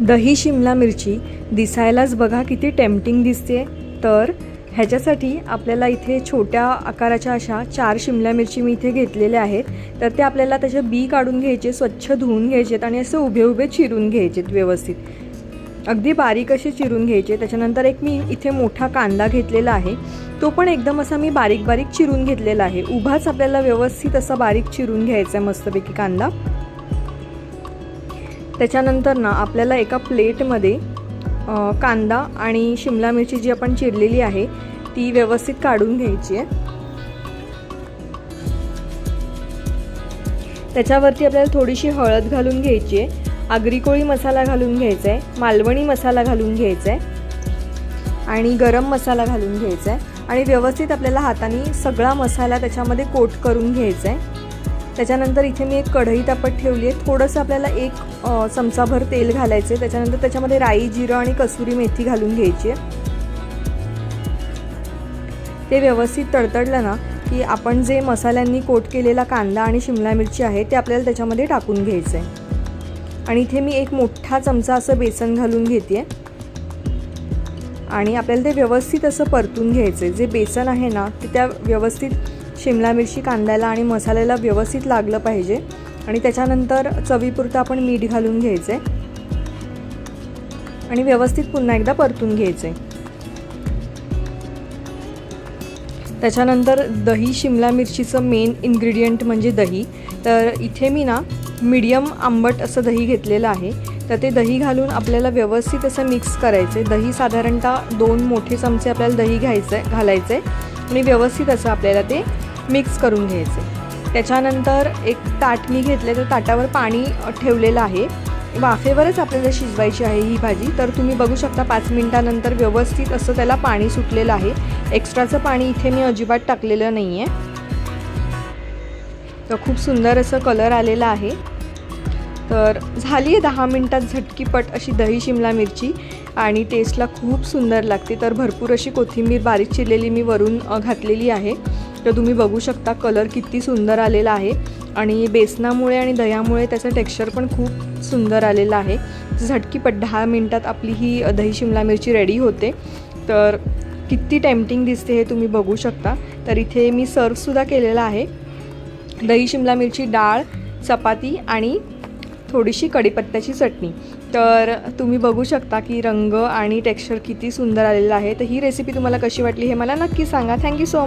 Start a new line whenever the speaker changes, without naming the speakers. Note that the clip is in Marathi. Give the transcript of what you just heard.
दही शिमला मिरची दिसायलाच बघा किती टेम्पटिंग दिसते। तर ह्याच्यासाठी आपल्याला इथे छोट्या आकाराच्या अशा 4 शिमला मिरची मी इथे घेतलेल्या आहेत। तर ते आपल्याला त्याचे बी काढून घ्यायचे, स्वच्छ धुवून घ्यायचे आणि असे उभे उभे चिरून घ्यायचे, व्यवस्थित अगदी बारीक असे चिरून घ्यायचे। त्याच्यानंतर एक मी इथे मोठा कांदा घेतलेला आहे, तो पण एकदम असा मी बारीक बारीक चिरून घेतलेला आहे। उभाच आपल्याला व्यवस्थित असा बारीक चिरून घ्यायचा आहे मस्तपैकी कांदा। त्याच्यानंतर ना आपल्याला एका प्लेटमध्ये कांदा आणि शिमला मिरची जी आपण चिरलेली आहे ती व्यवस्थित काढून घ्यायची आहे। त्याच्यावरती आपल्याला थोडीशी हळद घालून घ्यायची आहे, आगरी कोळी मसाला घालून घ्यायचा आहे, मालवणी मसाला घालून घ्यायचा आहे आणि गरम मसाला घालून घ्यायचा आहे आणि व्यवस्थित आपल्याला हाताने सगळा मसाला त्याच्यामध्ये कोट करून घ्यायचा आहे। त्याच्यानंतर इथे मी एक कढई तापत ठेवली आहे, थोडंसं आपल्याला 1 चमचाभर तेल घालायचे। त्याच्यानंतर त्याच्यामध्ये राई, जिरं आणि कसुरी मेथी घालून घ्यायची आहे। ते व्यवस्थित तडतडलं ना की आपण जे मसाल्यांनी कोट केलेला कांदा आणि शिमला मिरची आहे ते आपल्याला त्याच्यामध्ये टाकून घ्यायचं आहे आणि इथे मी 1 मोठा चमचा असं बेसन घालून घेते आणि आपल्याला ते व्यवस्थित असं परतून घ्यायचं आहे। जे बेसन आहे ना ते त्या व्यवस्थित शिमला मिरची कांद्याला आणि मसाल्याला व्यवस्थित लागलं पाहिजे आणि त्याच्यानंतर चवीपुरतं आपण मीठ घालून घ्यायचं आहे आणि व्यवस्थित पुन्हा एकदा परतून घ्यायचं आहे। त्याच्यानंतर दही शिमला मिरचीचं मेन इन्ग्रेडियंट म्हणजे दही। तर इथे मी ना मीडियम आंबट असं दही घेतलेलं आहे। तर ते दही घालून आपल्याला व्यवस्थित असं मिक्स करायचं आहे। दही साधारणतः 2 मोठे चमचे आपल्याला दही घालायचं आहे आणि व्यवस्थित असं आपल्याला ते मिक्स करून घ्यायचं आहे। त्याच्यानंतर एक ताट मी घेतले, तर ताटावर पाणी ठेवलेलं आहे, वाफेवरच आपल्याला शिजवायची आहे ही भाजी। तर तुम्ही बघू शकता 5 मिनिटानंतर व्यवस्थित असं त्याला पाणी सुटलेलं आहे। एक्स्ट्राचं पाणी इथे मी अजिबात टाकलेलं नाही आहे। तर खूप सुंदर असं कलर आलेला आहे। तर झाली आहे 10 मिनिटात झटकीपट अशी दही शिमला मिरची आणि टेस्टला खूप सुंदर लागते। तर भरपूर अशी कोथिंबीर बारीक चिरलेली मी वरून घातलेली आहे। तर तुम्ही बघू शकता कलर किती सुंदर आलेला आहे आणि बेसनामुळे आणि दह्यामुळे त्याचं टेक्स्चर पण खूप सुंदर आलेलं आहे। झटकीपट 10 मिनिटात आपली ही दही शिमला मिरची रेडी होते। तर किती टेम्पटिंग दिसते हे तुम्ही बघू शकता। तर इथे मी सर्वसुद्धा केलेला आहे, दही शिमला मिरची, डाळ, चपाती आणि थोडीशी कढीपत्त्याची चटणी। तर तुम्ही बघू शकता की रंग आणि टेक्स्चर किती सुंदर आलेलं आहे। तर ही रेसिपी तुम्हाला कशी वाटली हे मला नक्की सांगा। Thank you so much.